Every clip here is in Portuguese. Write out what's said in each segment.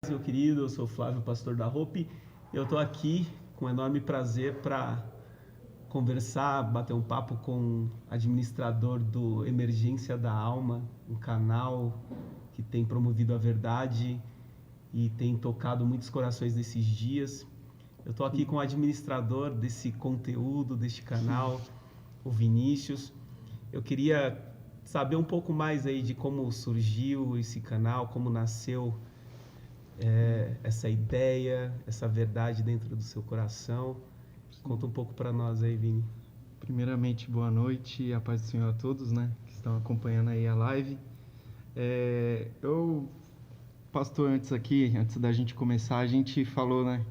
Meu querido, eu sou o Flávio, pastor da Hope, e eu estou aqui com enorme prazer para conversar, bater um papo com o administrador do Emergência da Alma, um canal que tem promovido a verdade e tem tocado muitos corações nesses dias. Eu estou aqui com o administrador desse conteúdo, deste canal, o Vinícius. Eu queria saber um pouco mais aí de como surgiu esse canal, como nasceu essa ideia, essa verdade dentro do seu coração. Conta um pouco para nós aí, Vini. Primeiramente, boa noite e a paz do Senhor a todos, né, que estão acompanhando aí a live. Pastor, antes da gente começar, a gente falou, né,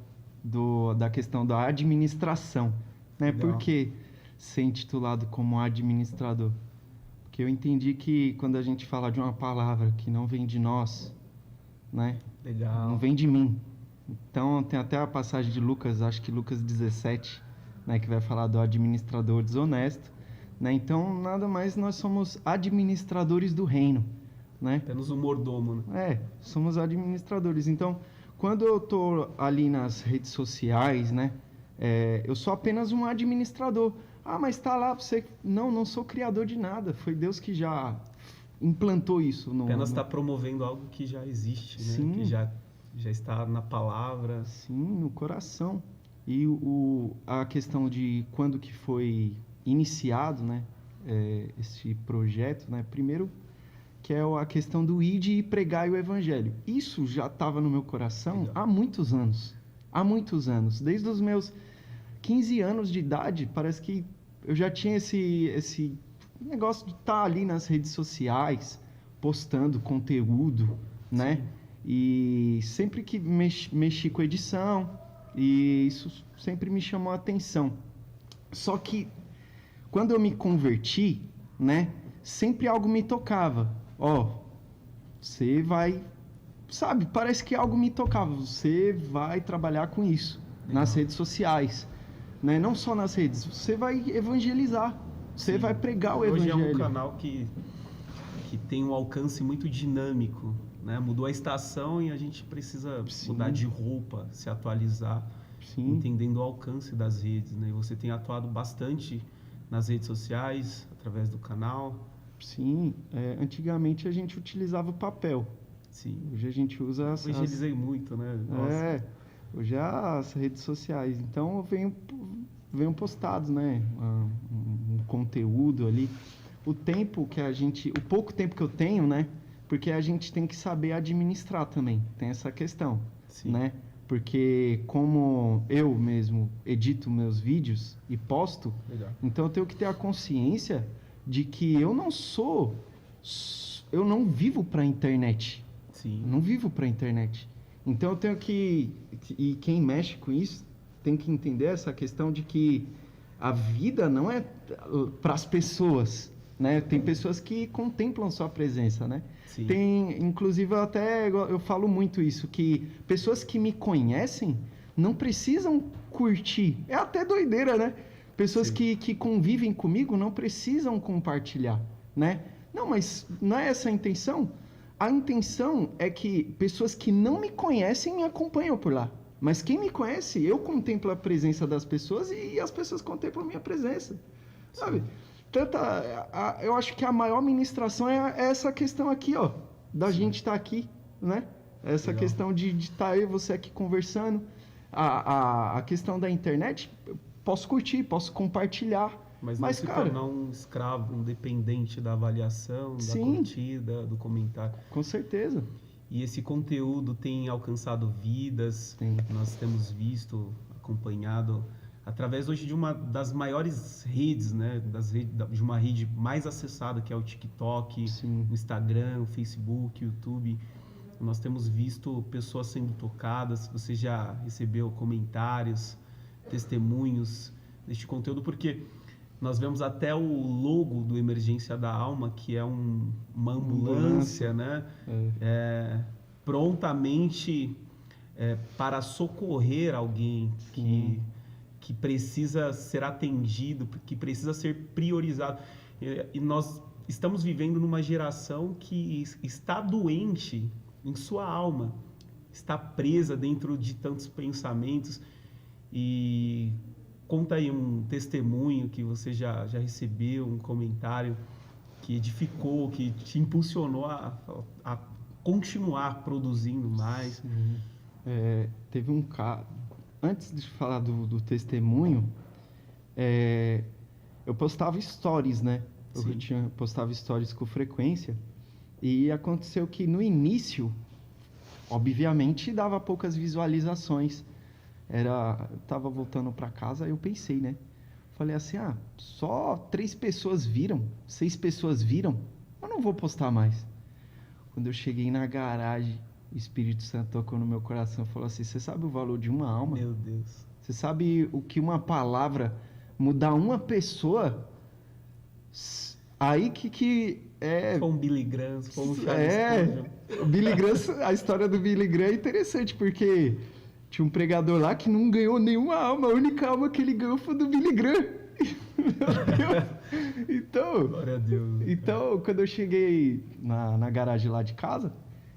da questão da administração, né? Legal. Por que ser intitulado como administrador? Porque eu entendi que quando a gente fala de uma palavra que não vem de nós, né? Legal. Não vem de mim. Então, tem até a passagem de Lucas, acho que Lucas 17, né, que vai falar do administrador desonesto, né? Então, nada mais, nós somos administradores do reino, né? Apenas um mordomo, né? Somos administradores. Então, quando eu tô ali nas redes sociais, né, eu sou apenas um administrador. Ah, mas tá lá você... Não sou criador de nada. Foi Deus que já implantou isso. Apenas está promovendo algo que já existe, né? Sim. Que já está na palavra. Sim, no coração. E a questão de quando que foi iniciado, né, esse projeto, né, primeiro que é a questão do ide e pregai o evangelho. Isso já estava no meu coração. Legal. Há muitos anos. Há muitos anos. Desde os meus 15 anos de idade, parece que eu já tinha esse negócio de estar ali nas redes sociais, postando conteúdo, né? E sempre que mexi com edição, e isso sempre me chamou a atenção. Só que quando eu me converti, né, sempre algo me tocava. Você vai, sabe, parece que algo me tocava. Você vai trabalhar com isso. Legal. Nas redes sociais, né? Não só nas redes, você vai evangelizar. Você Sim. vai pregar o evangelho. Hoje é um canal que tem um alcance muito dinâmico, né? Mudou a estação e a gente precisa Sim. mudar de roupa, se atualizar, Sim. entendendo o alcance das redes, né? E você tem atuado bastante nas redes sociais, através do canal. Sim, antigamente a gente utilizava o papel. Sim. Hoje a gente usa Hoje eu dizei muito, né? Nossa. Hoje é as redes sociais. Então eu venho postados, né? Um conteúdo ali. O pouco tempo que eu tenho, né? Porque a gente tem que saber administrar também. Tem essa questão, Sim. né? Porque como eu mesmo edito meus vídeos e posto, Legal. Então eu tenho que ter a consciência de que eu não vivo para a internet. Sim. Eu não vivo para a internet. Então eu tenho e quem mexe com isso tem que entender essa questão de que a vida não é para as pessoas, né? Tem pessoas que contemplam sua presença, né? Sim. Inclusive eu falo muito isso, que pessoas que me conhecem não precisam curtir. É até doideira, né? Pessoas que convivem comigo não precisam compartilhar, né? Não, mas não é essa a intenção. A intenção é que pessoas que não me conhecem me acompanham por lá. Mas quem me conhece, eu contemplo a presença das pessoas e as pessoas contemplam a minha presença. Sabe? Eu acho que a maior ministração é essa questão aqui, ó. Da Sim. gente estar aqui, né? Essa Legal. Questão de estar eu e você aqui conversando. A questão da internet... Posso curtir, posso compartilhar. Mas não se tornar um escravo, um dependente da avaliação, Sim. da curtida, do comentário. Com certeza. E esse conteúdo tem alcançado vidas. Sim. Nós temos visto, acompanhado, através hoje de uma das maiores redes, né? De uma rede mais acessada, que é o TikTok, Sim. o Instagram, o Facebook, o YouTube. Nós temos visto pessoas sendo tocadas. Você já recebeu comentários, testemunhos deste conteúdo, porque nós vemos até o logo do Emergência da Alma, que é uma ambulância, né? Prontamente para socorrer alguém que precisa ser atendido, que precisa ser priorizado. E nós estamos vivendo numa geração que está doente em sua alma. está presa dentro de tantos pensamentos. E conta aí um testemunho que você já recebeu, um comentário que edificou, que te impulsionou a continuar produzindo mais. Sim. Teve um caso. Antes de falar do testemunho, eu postava stories, né? Sim. Postava stories com frequência. E aconteceu que no início, obviamente, dava poucas visualizações. Eu tava voltando para casa, eu pensei, né? Falei assim, só 3 pessoas viram, 6 pessoas viram, eu não vou postar mais. Quando eu cheguei na garagem, o Espírito Santo tocou no meu coração e falou assim, você sabe o valor de uma alma? Meu Deus. Você sabe o que uma palavra mudar uma pessoa? Aí que é... Foi um Billy Graham, foi um Charles Spurgeon. O Billy Graham, a história do Billy Graham é interessante, porque tinha um pregador lá que não ganhou nenhuma alma, a única alma que ele ganhou foi do Billy Graham. Glória a Deus. Então, quando eu cheguei na garagem lá de casa,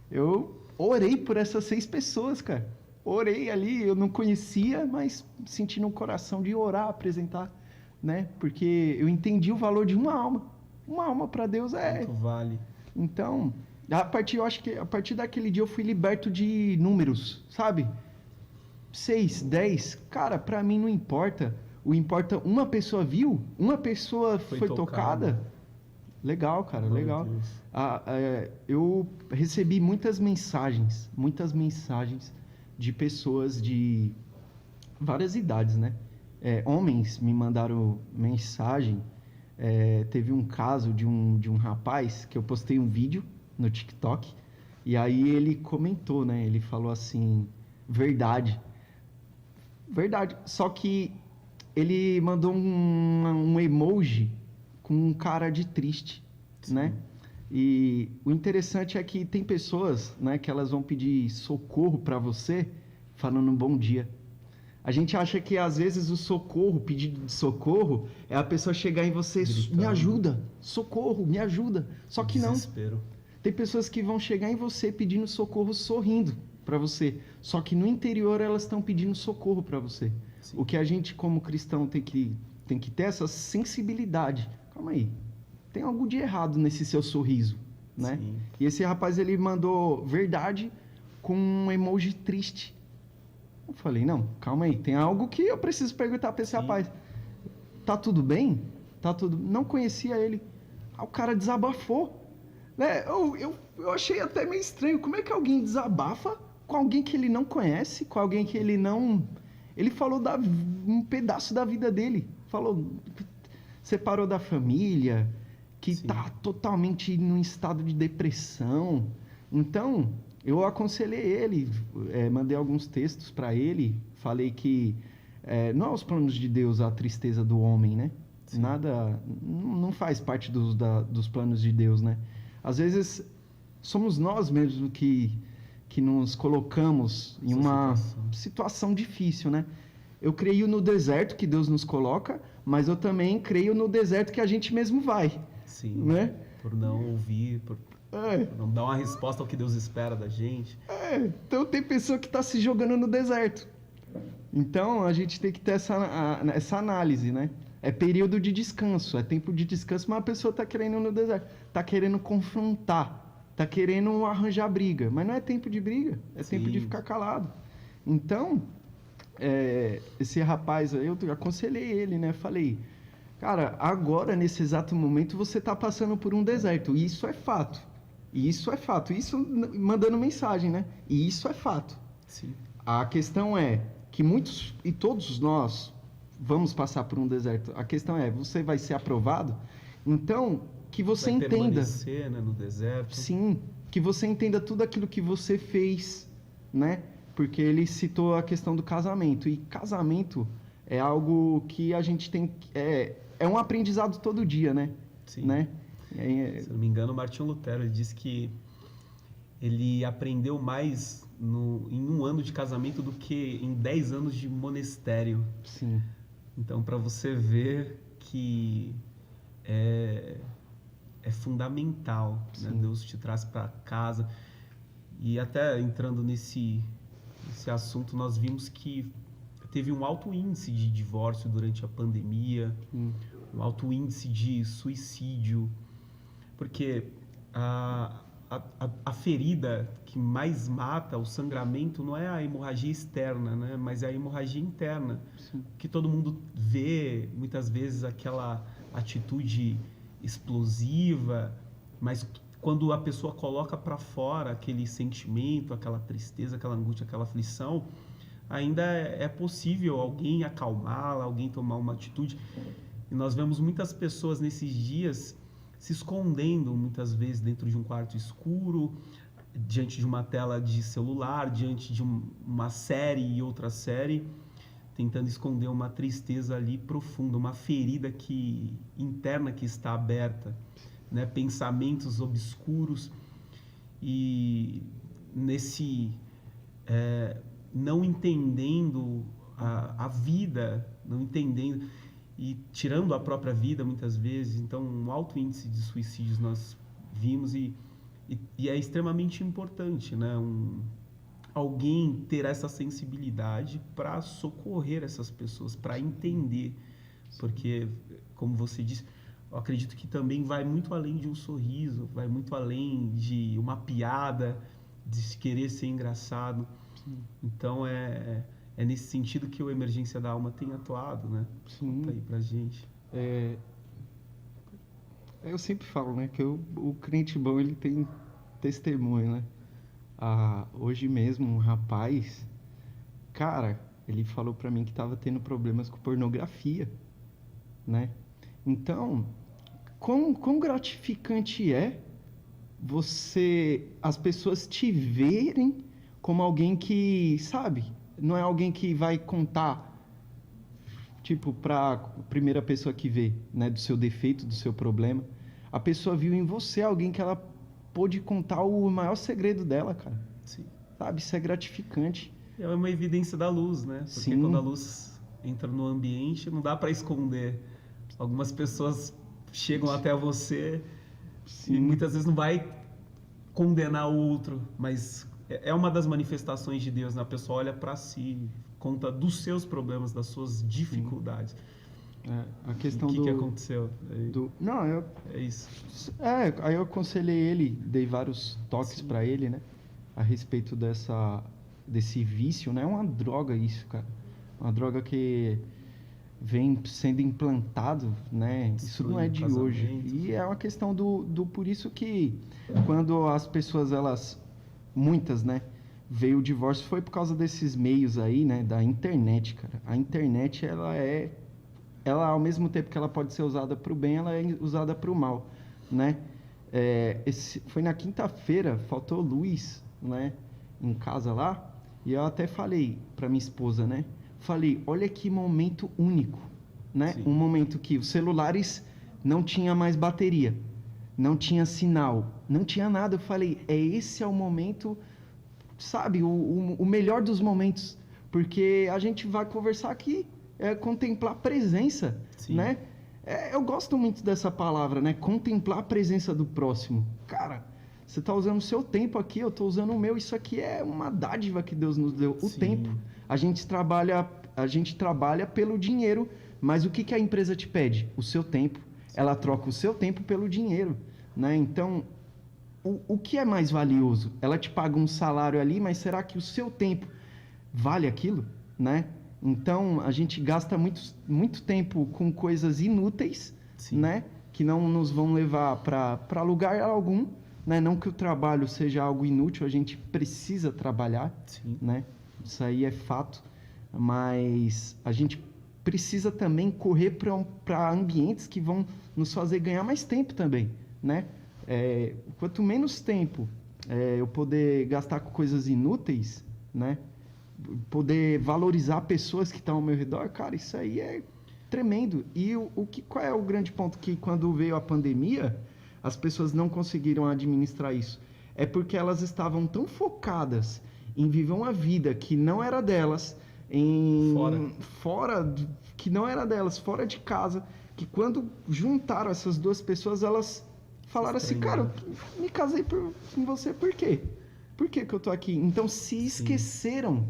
eu orei por essas 6 pessoas, cara. Orei ali, eu não conhecia, mas senti no coração de orar, apresentar, né? Porque eu entendi o valor de uma alma. Uma alma para Deus Quanto vale. Então, eu acho que a partir daquele dia eu fui liberto de números, sabe? 6, 10, cara, para mim não importa. O importa uma pessoa viu, uma pessoa foi tocada. Legal, cara, legal. Eu recebi muitas mensagens de pessoas de várias idades, né? Homens me mandaram mensagem. Teve um caso de um rapaz que eu postei um vídeo no TikTok e aí ele comentou, né? Ele falou assim, verdade. Só que ele mandou um emoji com um cara de triste, Sim. né? E o interessante é que tem pessoas, né, que elas vão pedir socorro para você falando um bom dia. A gente acha que às vezes o socorro, pedido de socorro, é a pessoa chegar em você, Gritando. Me ajuda, socorro, me ajuda. Só que Desespero. não. Tem pessoas que vão chegar em você pedindo socorro sorrindo para você. Só que no interior elas estão pedindo socorro para você. Sim. O que a gente como cristão tem que ter essa sensibilidade. Calma aí. Tem algo de errado nesse seu sorriso, né? Sim. E esse rapaz, ele mandou verdade com um emoji triste. Eu falei, não, calma aí, tem algo que eu preciso perguntar para esse rapaz. Tá tudo bem? Não conhecia ele. Aí o cara desabafou. Né? Eu achei até meio estranho. Como é que alguém desabafa com alguém que ele não conhece, com alguém que ele não... Ele falou um pedaço da vida dele. Falou, separou da família, que está totalmente num estado de depressão. Então, eu aconselhei ele, mandei alguns textos para ele, falei que não é os planos de Deus a tristeza do homem, né? Sim. Nada, não faz parte dos planos de Deus, né? Às vezes, somos nós mesmos que nos colocamos em uma situação difícil, né? Eu creio no deserto que Deus nos coloca, mas eu também creio no deserto que a gente mesmo vai. Sim, né? Por não ouvir, por não dar uma resposta ao que Deus espera da gente. Então tem pessoa que está se jogando no deserto. Então a gente tem que ter essa análise, né? É período de descanso, é tempo de descanso, mas a pessoa está querendo ir no deserto, está querendo confrontar, está querendo arranjar briga, mas não é tempo de briga, é tempo de ficar calado. Então, esse rapaz, eu aconselhei ele, né? Falei, cara, agora, nesse exato momento, você está passando por um deserto, e isso é fato. Isso mandando mensagem, né? E isso é fato. Sim. A questão é que muitos, e todos nós, vamos passar por um deserto. A questão é, você vai ser aprovado? Então, que você entenda... Vai permanecer, né, no deserto. Sim, que você entenda tudo aquilo que você fez, né? Porque ele citou a questão do casamento. E casamento é algo que a gente tem... É um aprendizado todo dia, né? Sim. Né? Se não me engano, Martinho Lutero ele disse que ele aprendeu mais em um ano de casamento do que em 10 anos de monastério. Sim. Então, para você ver que é fundamental, né? Deus te traz para casa. E até entrando nesse assunto, nós vimos que teve um alto índice de divórcio durante a pandemia, um alto índice de suicídio, porque a ferida que mais mata, o sangramento, não é a hemorragia externa, né? Mas é a hemorragia interna. Sim. Que todo mundo vê, muitas vezes, aquela atitude explosiva, mas quando a pessoa coloca para fora aquele sentimento, aquela tristeza, aquela angústia, aquela aflição, ainda é possível alguém acalmá-la, alguém tomar uma atitude. E nós vemos muitas pessoas nesses dias se escondendo, muitas vezes, dentro de um quarto escuro, diante de uma tela de celular, diante de uma série e outra série, tentando esconder uma tristeza ali profunda, uma ferida interna que está aberta, né? Pensamentos obscuros, e nesse não entendendo a vida, não entendendo e tirando a própria vida muitas vezes. Então, um alto índice de suicídios nós vimos, e é extremamente importante, né? Alguém ter essa sensibilidade para socorrer essas pessoas, para entender, porque, como você disse, eu acredito que também vai muito além de um sorriso, vai muito além de uma piada, de querer ser engraçado. Sim. Então, é nesse sentido que o Emergência da Alma tem atuado, né? Sim. Conta aí pra gente. Eu sempre falo, né, que o crente bom, ele tem testemunho, né? Hoje mesmo, um rapaz, cara, ele falou pra mim que tava tendo problemas com pornografia, né? Então, quão gratificante é as pessoas te verem como alguém que, sabe, não é alguém que vai contar, tipo, para a primeira pessoa que vê, né, do seu defeito, do seu problema. A pessoa viu em você alguém que ela pôde contar o maior segredo dela, cara. Sim. Sabe, isso é gratificante. É uma evidência da luz, né? Porque Sim. Quando a luz entra no ambiente, não dá para esconder. Algumas pessoas chegam até você e muitas vezes não vai condenar o outro, mas é uma das manifestações de Deus, né? A pessoa olha para si, conta dos seus problemas, das suas dificuldades. A questão o que aconteceu? Não, é isso. Aí eu aconselhei ele, dei vários toques para ele, né? A respeito desse vício, né? É uma droga isso, cara. Uma droga que vem sendo implantado, né? Isso não é de hoje. E é uma questão por isso que quando as pessoas, muitas, né? Veio o divórcio, foi por causa desses meios aí, né? Da internet, cara. A internet, ela ao mesmo tempo que ela pode ser usada para o bem, ela é usada para o mal, né? Foi na quinta-feira, faltou luz, né? Em casa lá, e eu até falei para minha esposa, né? Falei, olha que momento único, né? Sim. Um momento que os celulares não tinha mais bateria, não tinha sinal, não tinha nada. Eu falei, esse é o momento, sabe? O melhor dos momentos, porque a gente vai conversar aqui, contemplar a presença, Sim. né? Eu gosto muito dessa palavra, né? Contemplar a presença do próximo. Cara, você está usando o seu tempo aqui, eu estou usando o meu. Isso aqui é uma dádiva que Deus nos deu. O tempo. A gente trabalha pelo dinheiro, mas o que a empresa te pede? O seu tempo. Ela troca o seu tempo pelo dinheiro, né? Então, o que é mais valioso? Ela te paga um salário ali, mas será que o seu tempo vale aquilo, né? Então, a gente gasta muito tempo com coisas inúteis, Sim. né? Que não nos vão levar para lugar algum, né? Não que o trabalho seja algo inútil, a gente precisa trabalhar, Sim. né? Isso aí é fato, mas a gente precisa também correr para ambientes que vão nos fazer ganhar mais tempo também, né? Quanto menos tempo eu poder gastar com coisas inúteis, né? Poder valorizar pessoas que estão ao meu redor, cara, isso aí é tremendo. E qual é o grande ponto? Que quando veio a pandemia, as pessoas não conseguiram administrar isso. É porque elas estavam tão focadas em viver uma vida que não era delas, que não era delas, fora de casa, que quando juntaram essas duas pessoas, elas falaram assim, cara, me casei com você por quê? Por que eu tô aqui? Então se esqueceram,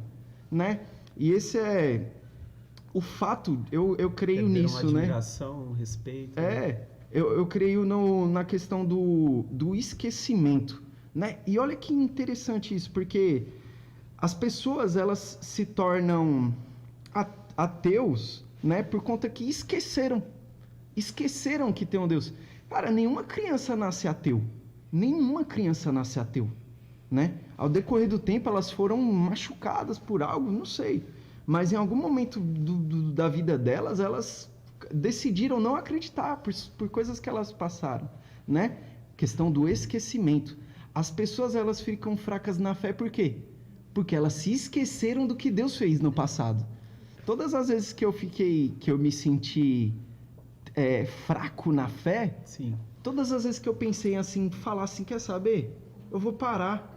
né? E esse é o fato, eu creio Perderam nisso, né? admiração, respeito. Né? Eu creio na questão do esquecimento, né? E olha que interessante isso, porque as pessoas, elas se tornam ateus, né? Por conta que esqueceram que tem um Deus. Cara, nenhuma criança nasce ateu. Nenhuma criança nasce ateu, né? Ao decorrer do tempo, elas foram machucadas por algo, não sei. Mas em algum momento da vida delas, elas decidiram não acreditar por coisas que elas passaram, né? Questão do esquecimento. As pessoas, elas ficam fracas na fé por quê? Porque elas se esqueceram do que Deus fez no passado. Todas as vezes que eu me senti fraco na fé, Sim. todas as vezes que eu pensei assim, falar assim, quer saber? Eu vou parar.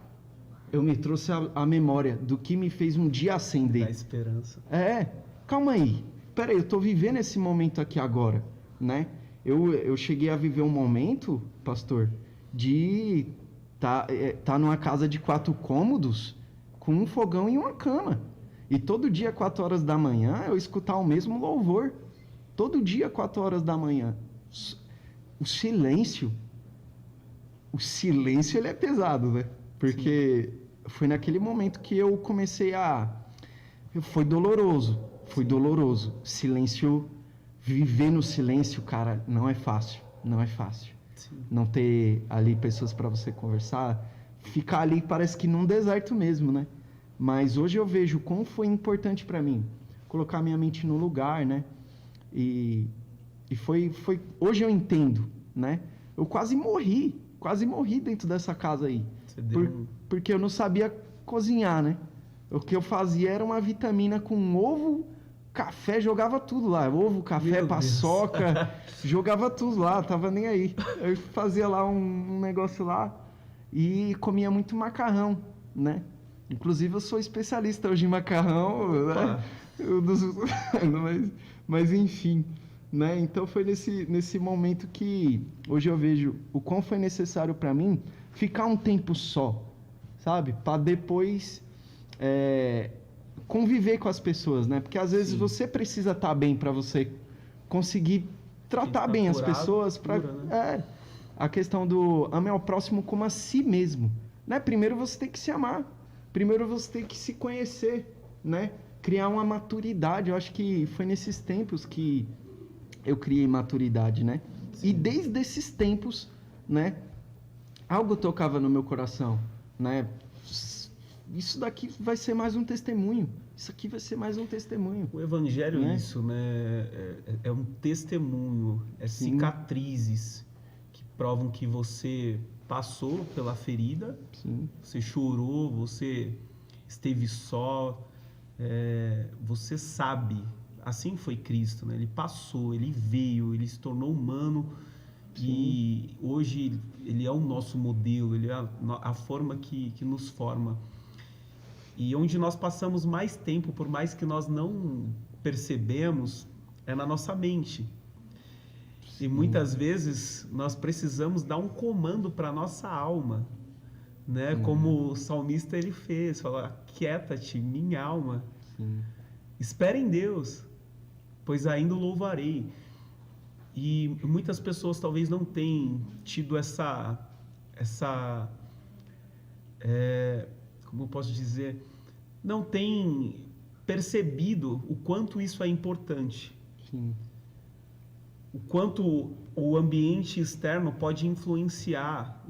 Eu me trouxe a memória do que me fez um dia acender. Dá esperança. Calma aí. Peraí, eu tô vivendo esse momento aqui agora, né? Eu cheguei a viver um momento, pastor, de tá numa casa de 4 cômodos, com um fogão e uma cama. E todo dia, 4 horas da manhã, eu escutar o mesmo louvor. Todo dia, 4 horas da manhã. O silêncio, ele é pesado, né? Porque foi naquele momento que eu comecei Foi doloroso. Silêncio, viver no silêncio, cara, não é fácil. Sim. Não ter ali pessoas para você conversar. Ficar ali parece que num deserto mesmo, né? Mas hoje eu vejo como foi importante para mim colocar minha mente no lugar, né? E foi hoje eu entendo, né? Eu quase morri dentro dessa casa aí. Porque eu não sabia cozinhar, né? O que eu fazia era uma vitamina com ovo, café, jogava tudo lá. Ovo, café, paçoca, jogava tudo lá, tava nem aí. Eu fazia lá um negócio lá e comia muito macarrão, né? Inclusive eu sou especialista hoje em macarrão, né? Mas enfim, né? Então foi nesse momento que hoje eu vejo o quão foi necessário para mim ficar um tempo só, sabe? Para depois conviver com as pessoas, né? Porque às vezes você precisa estar bem para você conseguir tratar bem as pessoas, né? A questão do amar ao próximo como a si mesmo, né? Primeiro você tem que se amar, primeiro você tem que se conhecer, né? Criar uma maturidade. Eu acho que foi nesses tempos que eu criei maturidade, né? Sim. E desde esses tempos, né? Algo tocava no meu coração, né? Isso daqui vai ser mais um testemunho. Isso aqui vai ser mais um testemunho. O evangelho é isso, né? É um testemunho, Sim. Cicatrizes que provam que você passou pela ferida, Sim. Você chorou, você esteve só, você sabe. Assim foi Cristo, né? Ele passou, ele veio, ele se tornou humano. Sim. E hoje ele é o nosso modelo, ele é a forma que nos forma. E onde nós passamos mais tempo, por mais que nós não percebemos, é na nossa mente. Sim. E muitas vezes nós precisamos dar um comando para a nossa alma, né? Como o salmista ele fez, falou: aquieta-te, minha alma, Sim. Espera em Deus, pois ainda o louvarei. E muitas pessoas talvez não tenham tido como eu posso dizer, não tem percebido o quanto isso é importante. Sim. O quanto o ambiente externo pode influenciar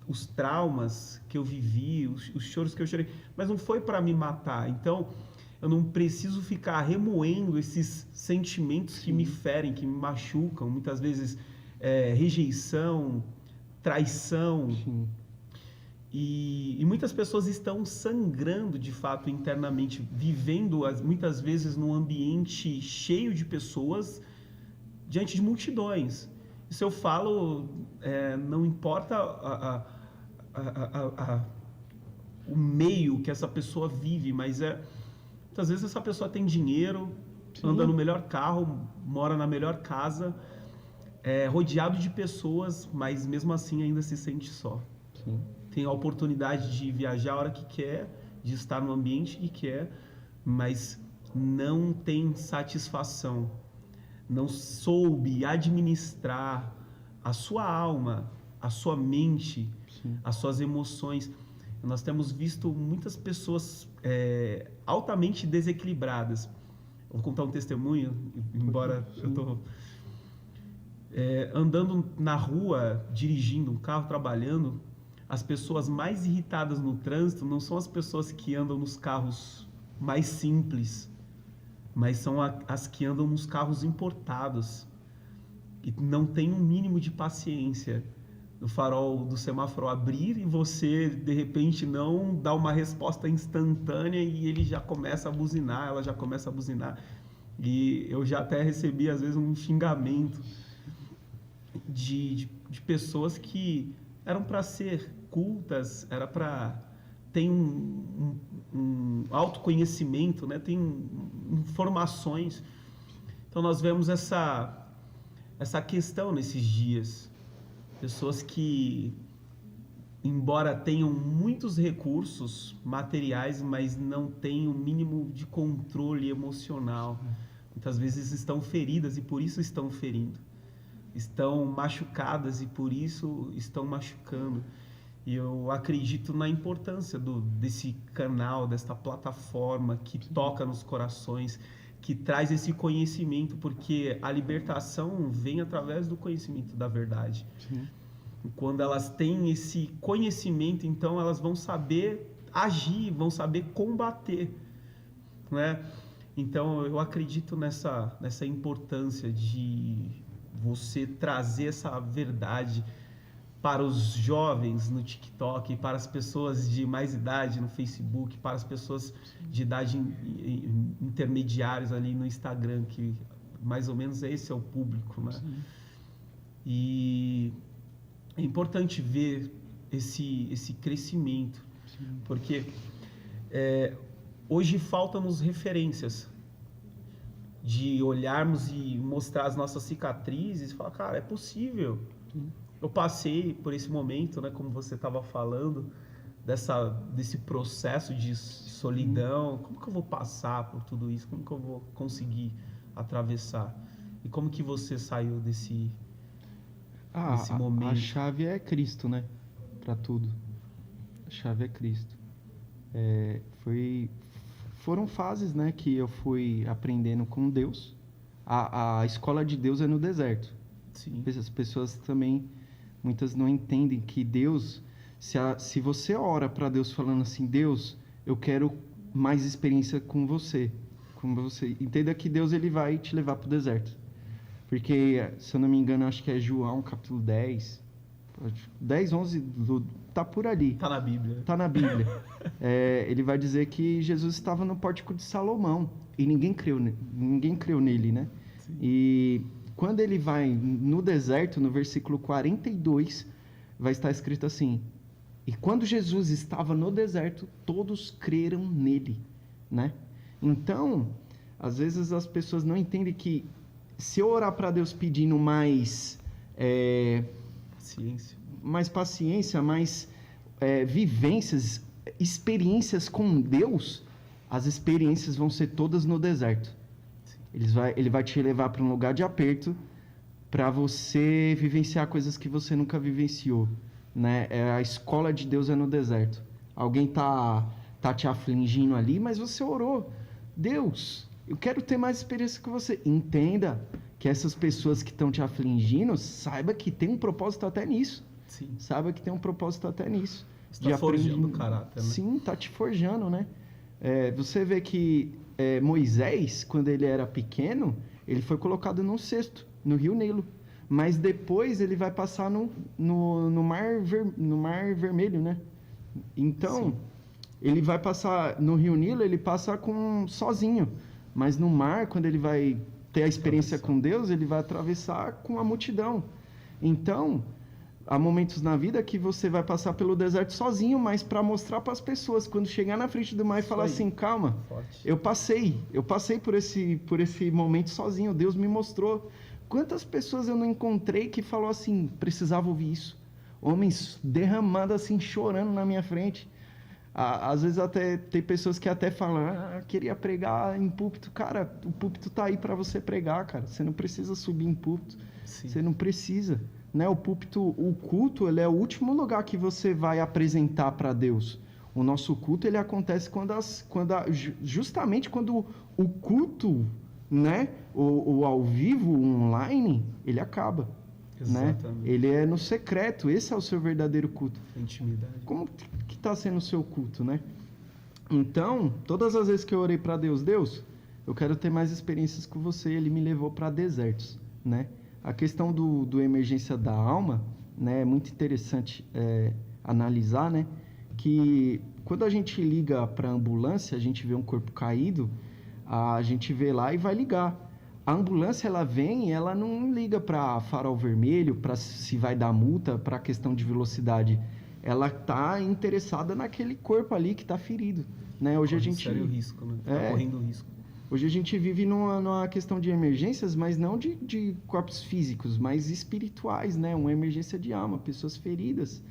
os traumas que eu vivi, os choros que eu chorei. Mas não foi para me matar. Então, eu não preciso ficar remoendo esses sentimentos Sim. que me ferem, que me machucam. Muitas vezes, rejeição, traição. Sim. E muitas pessoas estão sangrando, de fato, internamente, vivendo, muitas vezes, num ambiente cheio de pessoas, diante de multidões. Isso eu falo, não importa o meio que essa pessoa vive, mas muitas vezes essa pessoa tem dinheiro, Sim. anda no melhor carro, mora na melhor casa, rodeado de pessoas, mas mesmo assim ainda se sente só. Sim. tem a oportunidade de viajar a hora que quer, de estar no ambiente que quer, mas não tem satisfação, não soube administrar a sua alma, a sua mente, Sim. as suas emoções. Nós temos visto muitas pessoas altamente desequilibradas. Eu vou contar um testemunho, embora eu estou andando na rua, dirigindo um carro, trabalhando. As pessoas mais irritadas no trânsito não são as pessoas que andam nos carros mais simples, mas são as que andam nos carros importados e não tem um mínimo de paciência. O farol do semáforo abrir e você, de repente, não dá uma resposta instantânea e ele já começa a buzinar, ela já começa a buzinar. E eu já até recebi, às vezes, um xingamento de pessoas que eram para ser cultas, era para ter um autoconhecimento, né? Tem informações. Então nós vemos essa questão nesses dias. Pessoas que, embora tenham muitos recursos materiais, mas não têm o mínimo de controle emocional. Muitas vezes estão feridas e por isso estão ferindo. Estão machucadas e por isso estão machucando. E eu acredito na importância desse canal, desta plataforma que toca nos corações, que traz esse conhecimento, porque a libertação vem através do conhecimento da verdade. Sim. E quando elas têm esse conhecimento, então elas vão saber agir, vão saber combater, né? Então eu acredito nessa importância de você trazer essa verdade para os jovens no TikTok, para as pessoas de mais idade no Facebook, para as pessoas de idade intermediárias ali no Instagram, que mais ou menos esse é o público, né? Sim. E é importante ver esse crescimento. Sim. Porque hoje faltam-nos referências de olharmos e mostrar as nossas cicatrizes e falar, cara, é possível. Sim. Eu passei por esse momento, né, como você estava falando, desse processo de solidão. Como que eu vou passar por tudo isso? Como que eu vou conseguir atravessar? E como que você saiu desse momento? A chave é Cristo, né? Para tudo. A chave é Cristo. Foram fases, né, que eu fui aprendendo com Deus. A escola de Deus é no deserto. Sim. As pessoas também, muitas não entendem que Deus, se você ora para Deus falando assim, Deus, eu quero mais experiência com você. Entenda que Deus ele vai te levar para o deserto. Porque, se eu não me engano, acho que é João, capítulo 10, 11, tá por ali. Tá na Bíblia. Tá na Bíblia. Ele vai dizer que Jesus estava no pórtico de Salomão e ninguém creu nele, né? Sim. E quando ele vai no deserto, no versículo 42, vai estar escrito assim, e quando Jesus estava no deserto, todos creram nele, né? Então, às vezes as pessoas não entendem que se eu orar para Deus pedindo mais paciência, mais vivências, experiências com Deus, as experiências vão ser todas no deserto. Ele vai te levar para um lugar de aperto para você vivenciar coisas que você nunca vivenciou, né? A escola de Deus é no deserto. Alguém tá te afligindo ali, mas você orou. Deus, eu quero ter mais experiência com você. Entenda que essas pessoas que estão te afligindo, saiba que tem um propósito até nisso. Sim. Saiba que tem um propósito até nisso. Você está forjando o caráter, né? Sim, tá te forjando, né? Você vê que Moisés, quando ele era pequeno, ele foi colocado num cesto, no rio Nilo. Mas depois ele vai passar no mar Vermelho, né? Então, sim, ele vai passar no rio Nilo, ele passa sozinho. Mas no mar, quando ele vai ter a experiência com Deus, ele vai atravessar com a multidão. Então, há momentos na vida que você vai passar pelo deserto sozinho, mas para mostrar para as pessoas, quando chegar na frente do mar e falar assim, calma, eu passei por esse momento sozinho, Deus me mostrou. Quantas pessoas eu não encontrei que falou assim, precisava ouvir isso? homens derramando assim, chorando na minha frente. Às vezes até tem pessoas que até falam, queria pregar em púlpito. Cara, o púlpito tá aí para você pregar, cara. Você não precisa subir em púlpito. Sim. Você não precisa, né? O púlpito, o culto, ele é o último lugar que você vai apresentar para Deus. O nosso culto, ele acontece justamente quando o culto, né, o ao vivo, o online, ele acaba, né? Exatamente. Ele é no secreto, esse é o seu verdadeiro culto. Intimidade. Como que está sendo o seu culto, né? Então, todas as vezes que eu orei para Deus, eu quero ter mais experiências com você, ele me levou para desertos, né? A questão do emergência da alma, né, é muito interessante analisar, né? Que quando a gente liga para a ambulância, a gente vê um corpo caído, a gente vê lá e vai ligar. A ambulância, ela vem e ela não liga para farol vermelho, para se vai dar multa, para questão de velocidade. Ela está interessada naquele corpo ali que está ferido, né? Hoje a gente sério risco, né? Tá correndo risco. Hoje a gente vive numa questão de emergências, mas não de corpos físicos, mas espirituais, né? Uma emergência de alma, pessoas feridas.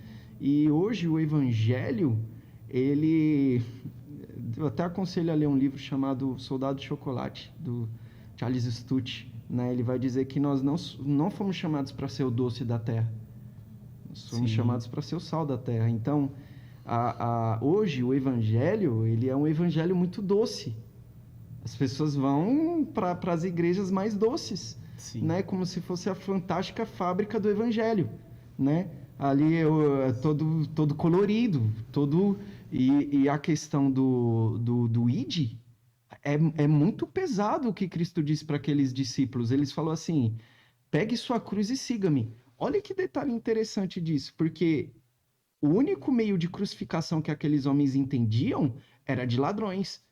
E hoje o evangelho, eu até aconselho a ler um livro chamado Soldado de Chocolate, do Charles Stutz, né? Ele vai dizer que nós não fomos chamados para ser o doce da terra. Nós fomos chamados para ser o sal da terra. Então, hoje o evangelho, ele é um evangelho muito doce. As pessoas vão para as igrejas mais doces, né? Como se fosse a fantástica fábrica do evangelho, né? Ali todo colorido, e a questão do id é muito pesado o que Cristo disse para aqueles discípulos. Eles falou assim: pegue sua cruz e siga-me. Olha que detalhe interessante disso, porque o único meio de crucificação que aqueles homens entendiam era de ladrões.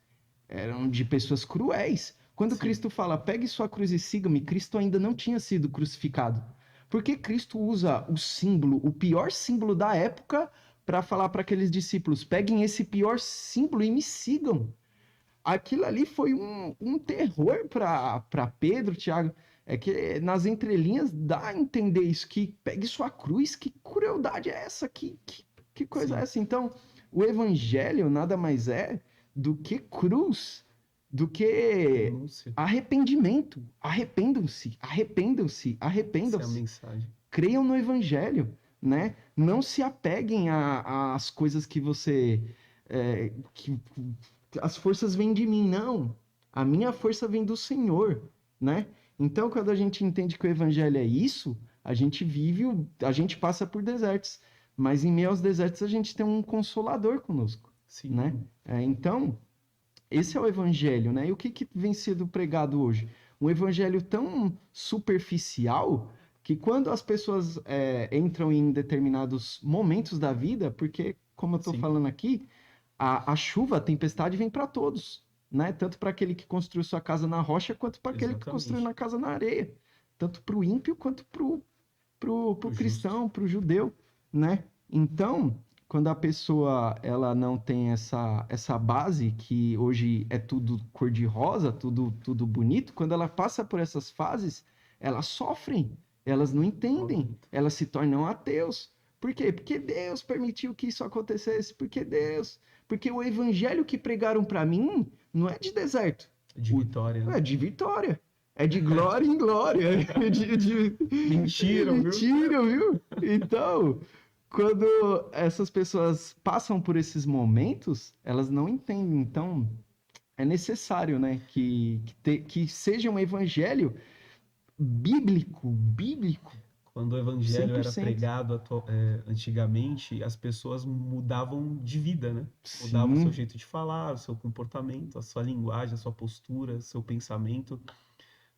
Eram de pessoas cruéis. Quando Cristo fala, pegue sua cruz e siga-me, Cristo ainda não tinha sido crucificado. Porque Cristo usa o símbolo, o pior símbolo da época, para falar para aqueles discípulos, peguem esse pior símbolo e me sigam. Aquilo ali foi um terror para Pedro, Tiago. É que nas entrelinhas dá a entender isso, que pegue sua cruz, que crueldade é essa? Que coisa é essa? Então, o evangelho nada mais é do que cruz, do que arrependimento. Arrependam-se, arrependam-se, arrependam-se. Essa é a mensagem. Creiam no evangelho, né? Não se apeguem às coisas que você... as forças vêm de mim, não. A minha força vem do Senhor, né? Então, quando a gente entende que o evangelho é isso, a gente passa por desertos. Mas em meio aos desertos a gente tem um consolador conosco, né? Então, esse é o evangelho, né? E o que vem sendo pregado hoje? Um evangelho tão superficial que quando as pessoas entram em determinados momentos da vida, porque, como eu estou falando aqui, a chuva, a tempestade vem para todos, né? Tanto para aquele que construiu sua casa na rocha, quanto para aquele que construiu na casa na areia. Tanto para o ímpio, quanto para o cristão, para o judeu, né? Então, quando a pessoa ela não tem essa base, que hoje é tudo cor-de-rosa, tudo bonito, quando ela passa por essas fases, elas sofrem, elas não entendem, elas se tornam ateus. Por quê? Porque Deus permitiu que isso acontecesse, porque o evangelho que pregaram para mim não é de deserto. É de vitória. É de vitória. É de glória em glória. Mentira, viu? Então, quando essas pessoas passam por esses momentos, elas não entendem. Então, é necessário, né, que seja um evangelho bíblico. Quando o evangelho 100%. era pregado antigamente, as pessoas mudavam de vida, né? Mudavam o seu jeito de falar, o seu comportamento, a sua linguagem, a sua postura, o seu pensamento.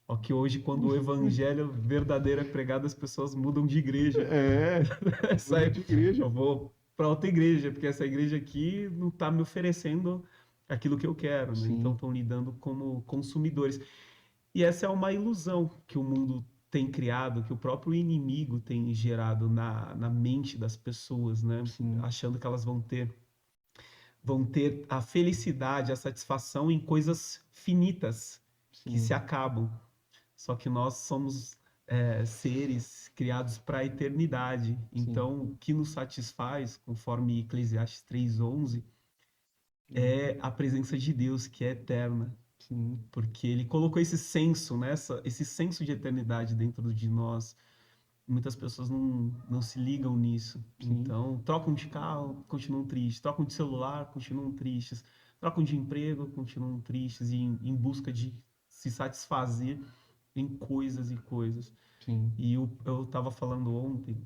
Ó, que hoje, quando o evangelho verdadeiro é pregado, as pessoas mudam de igreja. Sai de igreja. Eu vou para outra igreja, porque essa igreja aqui não está me oferecendo aquilo que eu quero, né? Então estão lidando como consumidores. E essa é uma ilusão que o mundo tem criado, que o próprio inimigo tem gerado na mente das pessoas, né? Achando que elas vão ter a felicidade, a satisfação em coisas finitas que se acabam. Só que nós somos seres criados para a eternidade. Sim. Então, o que nos satisfaz, conforme Eclesiastes 3:11, é a presença de Deus, que é eterna. Sim. Porque ele colocou esse senso, né? Esse senso de eternidade dentro de nós. Muitas pessoas não se ligam nisso. Sim. Então, trocam de carro, continuam tristes. Trocam de celular, continuam tristes. Trocam de emprego, continuam tristes e em busca de se satisfazer em coisas e coisas. Sim. E eu estava falando ontem,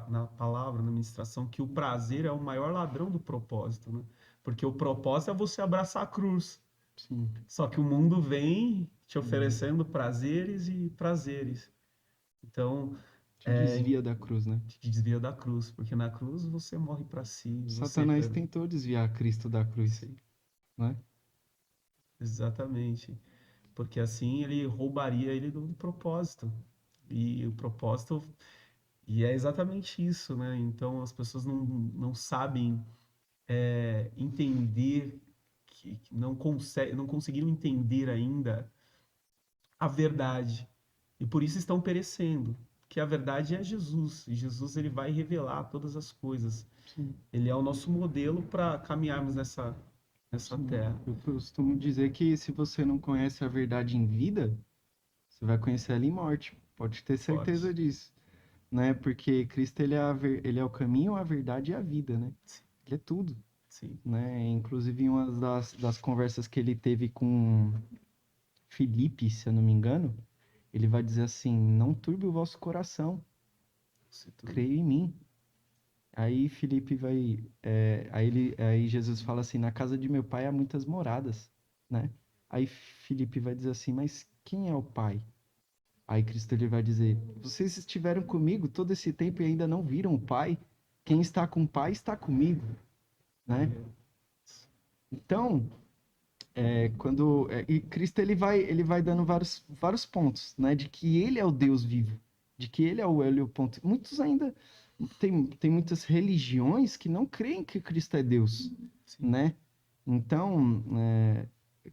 na palavra, na ministração, que o prazer é o maior ladrão do propósito, né? Porque o propósito é você abraçar a cruz. Sim. Só que o mundo vem te Uhum. oferecendo prazeres e prazeres. Então, Te desvia da cruz, né? te desvia da cruz, porque na cruz você morre para si, você Satanás tentou desviar Cristo da cruz, sim, né? exatamente, porque assim ele roubaria ele do propósito. E o propósito e é exatamente isso, né? Então as pessoas não sabem entender que não conseguiram entender ainda a verdade e por isso estão perecendo. Que a verdade é Jesus. E Jesus ele vai revelar todas as coisas. Sim. Ele é o nosso modelo para caminharmos nessa Sim. terra. Eu costumo dizer que se você não conhece a verdade em vida, você vai conhecer ela em morte. Pode ter certeza Forte. disso, né? Porque Cristo ele é o caminho, a verdade e a vida, né? Ele é tudo, Sim, né? Inclusive, em uma das conversas que ele teve com Filipe, se eu não me engano, ele vai dizer assim: não turbe o vosso coração, se tudo. creia em mim. Aí Filipe aí Jesus fala assim: na casa de meu pai há muitas moradas, né? Aí Filipe vai dizer assim: mas quem é o pai? Aí Cristo ele vai dizer: vocês estiveram comigo todo esse tempo e ainda não viram o pai? Quem está com o pai está comigo, né? Então, e Cristo ele vai dando vários pontos, né? De que ele é o Deus vivo, de que ele é o ponto. Muitos ainda tem muitas religiões que não creem que Cristo é Deus, Sim, né? Então,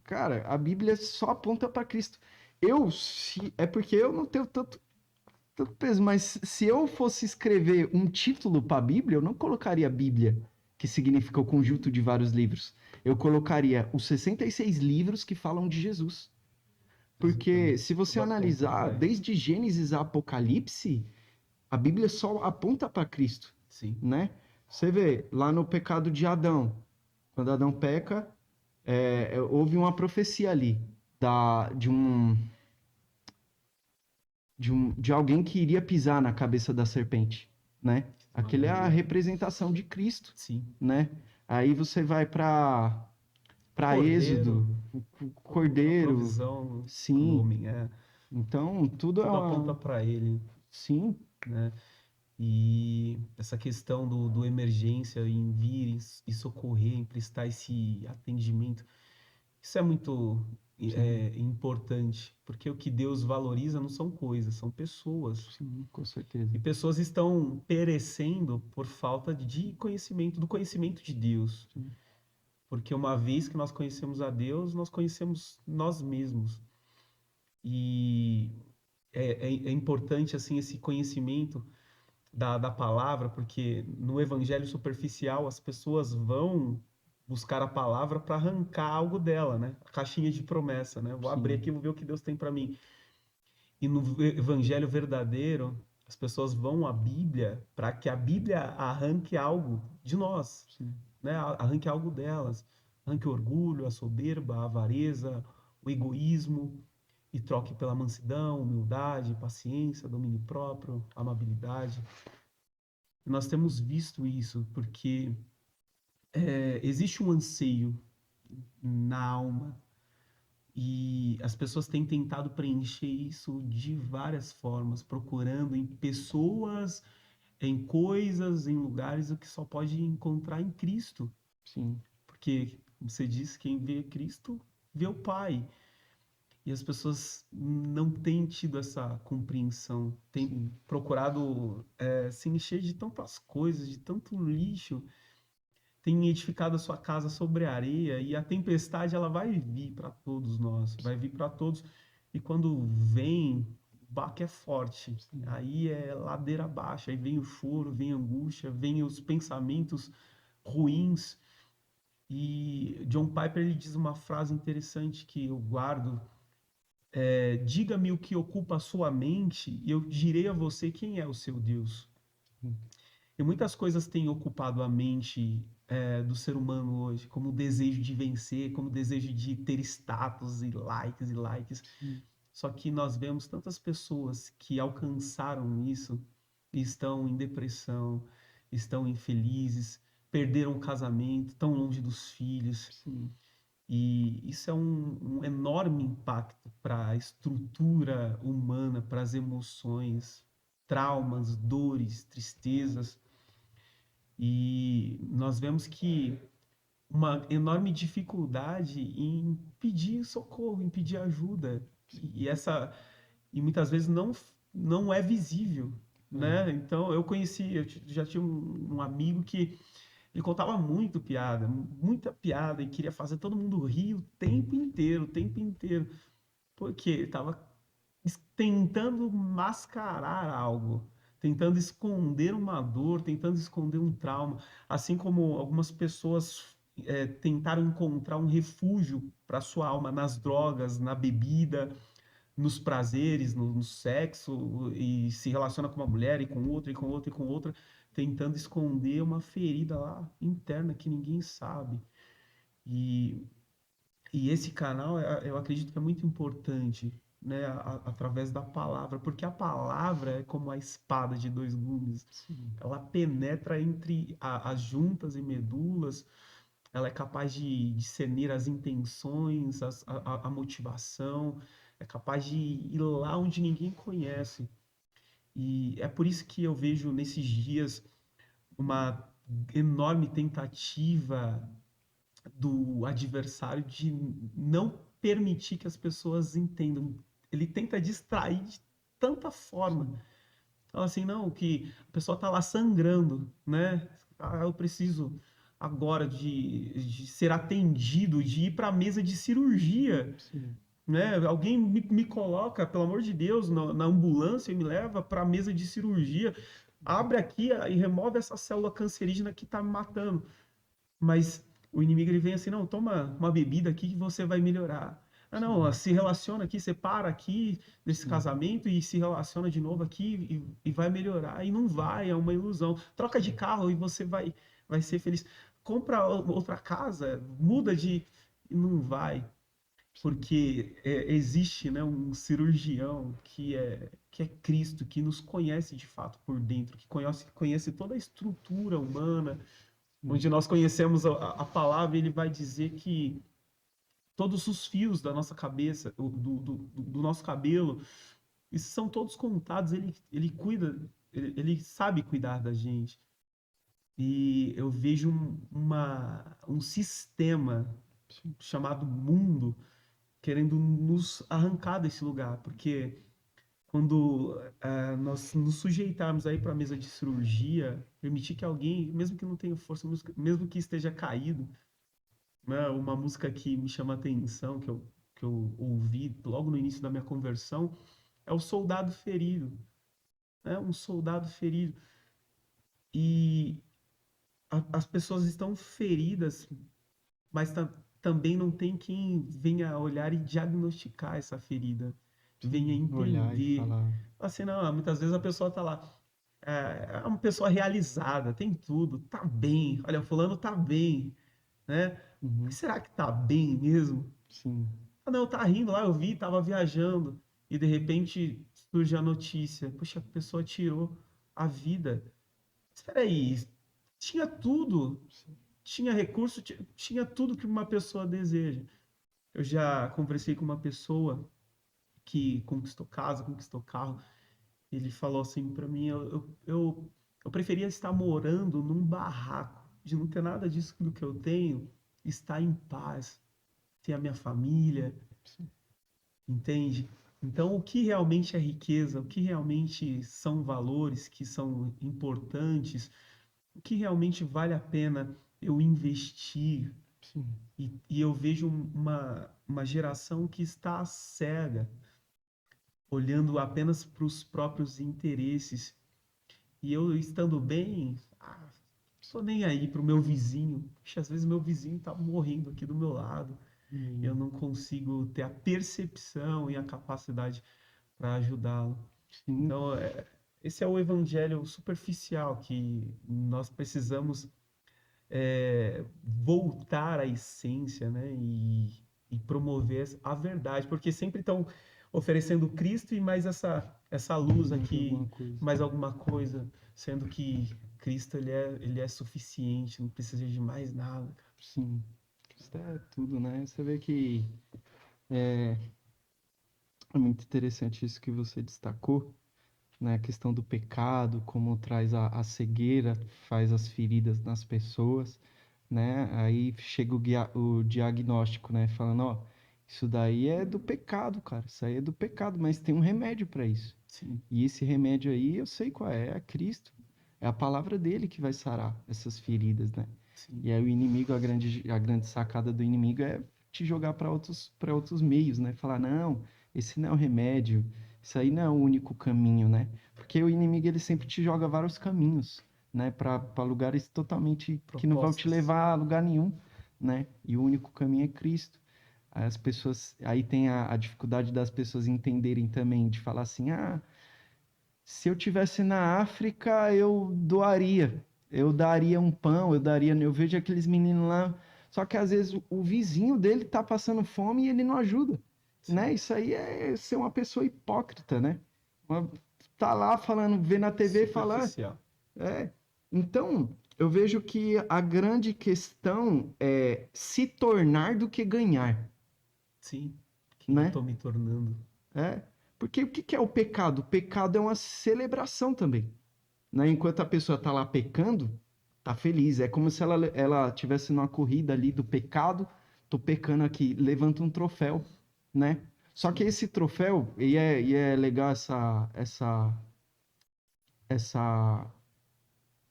cara, a Bíblia só aponta para Cristo. É porque eu não tenho tanto peso, mas se eu fosse escrever um título para a Bíblia, eu não colocaria Bíblia, que significa o conjunto de vários livros. Eu colocaria os 66 livros que falam de Jesus. Porque se exatamente. você Tudo aponta analisar, para ele. desde Gênesis a Apocalipse, a Bíblia só aponta para Cristo, Sim, né? Você vê lá no pecado de Adão, quando Adão peca, houve uma profecia ali de alguém que iria pisar na cabeça da serpente, né? Aquele é a esmagaria. representação de Cristo, Sim. né? Aí você vai para Cordeiro, Êxodo, o a Cordeiro, provisão para o sim. homem é. Então, tudo é Tudo aponta uma. para ele, Sim, né? E essa questão do emergência em vir e socorrer, em prestar esse atendimento, isso é muito sim, importante, porque o que Deus valoriza não são coisas, são pessoas. sim, com certeza. E pessoas estão perecendo por falta de conhecimento, do conhecimento de Deus. Sim, Porque uma vez que nós conhecemos a Deus, nós conhecemos nós mesmos. E é importante assim esse conhecimento da palavra, porque no evangelho superficial as pessoas vão buscar a palavra para arrancar algo dela, né? A caixinha de promessa, né? Vou abrir sim, aqui e vou ver o que Deus tem para mim. E no evangelho verdadeiro, as pessoas vão à Bíblia para que a Bíblia arranque algo de nós, sim, né? Arranque algo delas. Arranque o orgulho, a soberba, a avareza, o egoísmo e troque pela mansidão, humildade, paciência, domínio próprio, amabilidade. E nós temos visto isso porque existe um anseio na alma e as pessoas têm tentado preencher isso de várias formas, procurando em pessoas, em coisas, em lugares o que só pode encontrar em Cristo. sim, Porque você diz, quem vê Cristo vê o Pai. E as pessoas não têm tido essa compreensão, têm sim, procurado se encher de tantas coisas, de tanto lixo, têm edificado a sua casa sobre a areia, e a tempestade ela vai vir para todos nós, vai vir para todos. E quando vem baque é forte, Sim. aí é ladeira abaixo, aí vem o choro, vem a angústia, vem os pensamentos ruins. E John Piper ele diz uma frase interessante que eu guardo: diga-me o que ocupa a sua mente e eu direi a você quem é o seu Deus. Sim. E muitas coisas têm ocupado a mente do ser humano hoje, como o desejo de vencer, como o desejo de ter status e likes e likes. Sim. Só que nós vemos tantas pessoas que alcançaram isso e estão em depressão, estão infelizes, perderam o casamento, estão longe dos filhos. Sim. E isso é um enorme impacto para a estrutura humana, para as emoções, traumas, dores, tristezas. E nós vemos que uma enorme dificuldade em pedir socorro, em pedir ajuda. E muitas vezes não é visível, É. né? Então eu já tinha um amigo que ele contava muito piada, muita piada, e queria fazer todo mundo rir o tempo inteiro, porque ele estava tentando mascarar algo, tentando esconder uma dor, tentando esconder um trauma, assim como algumas pessoas tentaram encontrar um refúgio para sua alma nas drogas, na bebida, nos prazeres, no sexo, e se relaciona com uma mulher e com outra, e com outra, e com outra, tentando esconder uma ferida lá interna que ninguém sabe. E, e esse canal, eu acredito que é muito importante, né, através da palavra, porque a palavra é como a espada de dois gumes. Sim. Ela penetra entre as juntas e medulas, ela é capaz de discernir as intenções, a motivação, é capaz de ir lá onde ninguém conhece. E é por isso que eu vejo nesses dias uma enorme tentativa do adversário de não permitir que as pessoas entendam. Ele tenta distrair de tanta forma. Sim. Fala assim, não, que a pessoa tá lá sangrando, né? Ah, eu preciso agora de ser atendido, de ir para a mesa de cirurgia, Sim. né? Alguém me coloca, pelo amor de Deus, na ambulância e me leva para a mesa de cirurgia. Abre aqui e remove essa célula cancerígena que está me matando. Mas o inimigo ele vem assim, não, toma uma bebida aqui que você vai melhorar. Ah, não, Sim. se relaciona aqui, você para aqui nesse Sim. casamento e se relaciona de novo aqui e vai melhorar. E não vai, é uma ilusão. Troca de carro e você vai ser feliz. Compra outra casa, muda de. E não vai. Sim. Porque existe, né, um cirurgião que é Cristo, que nos conhece de fato por dentro, que conhece toda a estrutura humana, Sim. onde nós conhecemos a palavra, ele vai dizer que todos os fios da nossa cabeça, do nosso cabelo, esses são todos contados, ele cuida, ele sabe cuidar da gente. E eu vejo um sistema Sim. chamado mundo querendo nos arrancar desse lugar, porque quando nós nos sujeitarmos aí para a mesa de cirurgia, permitir que alguém, mesmo que não tenha força, mesmo que esteja caído, né, uma música que me chama a atenção, que eu ouvi logo no início da minha conversão, é o Soldado Ferido, né? Um soldado ferido. E as pessoas estão feridas, mas também não tem quem venha olhar e diagnosticar essa ferida, venha Sim. Olhar e entender. falar. Assim, não, muitas vezes a pessoa está lá, é uma pessoa realizada, tem tudo, tá bem, olha, fulano tá bem, né? Uhum. Mas será que tá bem mesmo? Sim. Ah, não, tá rindo lá, eu vi, tava viajando, e de repente surge a notícia, poxa, a pessoa tirou a vida. Espera aí, tinha tudo, Sim. tinha recurso, tinha tudo que uma pessoa deseja. Eu já conversei com uma pessoa que conquistou casa, conquistou carro. Ele falou assim para mim: eu preferia estar morando num barraco, de não ter nada disso do que eu tenho, estar em paz, ter a minha família, Sim. entende? Então, o que realmente é riqueza, o que realmente são valores que são importantes, o que realmente vale a pena eu investir. Sim. E eu vejo uma geração que está cega. olhando apenas para os próprios interesses. E eu estando bem, tô nem aí pro meu vizinho. Puxa, às vezes meu vizinho tá morrendo aqui do meu lado. Eu Hum, não consigo ter a percepção e a capacidade para ajudá-lo. sim, Então, esse é o evangelho superficial que nós precisamos voltar à essência, né? E promover a verdade, porque sempre estão oferecendo Cristo e mais essa luz mais aqui, alguma coisa. mais alguma coisa, sendo que Cristo ele é suficiente, não precisa de mais nada. Sim, isso é tudo, né? Você vê que é muito interessante isso que você destacou, né? A questão do pecado, como traz a cegueira, faz as feridas nas pessoas, né? Aí chega o diagnóstico, né? Falando, ó, isso daí é do pecado, cara. Isso aí é do pecado, mas tem um remédio para isso. Sim, E esse remédio aí, eu sei qual é Cristo. É a palavra dele que vai sarar essas feridas, né? sim, E aí o inimigo, a grande sacada do inimigo é te jogar para outros meios, né? Falar, não, esse não é o remédio, isso aí não é o único caminho, né? Porque o inimigo, ele sempre te joga vários caminhos, né? Para lugares totalmente que não vão te propostas. levar a lugar nenhum, né? E o único caminho é Cristo. Aí tem a dificuldade das pessoas entenderem também, de falar assim, se eu tivesse na África, eu doaria. Eu daria um pão, eu daria. Eu vejo aqueles meninos lá. Só que às vezes o vizinho dele tá passando fome e ele não ajuda, Sim, né? Isso aí é ser uma pessoa hipócrita, né? Tá lá falando, vê na TV e fala. superficial. É. Então, eu vejo que a grande questão é se tornar do que ganhar, Sim, quem eu né? tô me tornando. É. Porque o que que é o pecado? O pecado é uma celebração também, né? Enquanto a pessoa tá lá pecando, tá feliz. É como se ela tivesse numa corrida ali do pecado. Tô pecando aqui, levanta um troféu, né? Só que Sim, esse troféu, e é legal essa,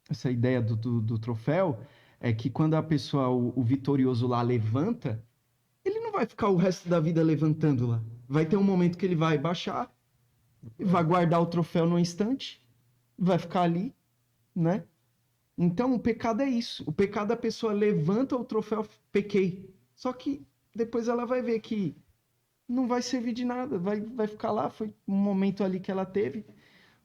essa ideia do troféu, é que quando a pessoa, o vitorioso lá levanta, ele não vai ficar o resto da vida levantando lá. Vai ter um momento que ele vai baixar, vai guardar o troféu no instante, vai ficar ali, né? Então, o pecado é isso. O pecado, a pessoa levanta o troféu, pequei. Só que depois ela vai ver que não vai servir de nada, vai ficar lá, foi um momento ali que ela teve.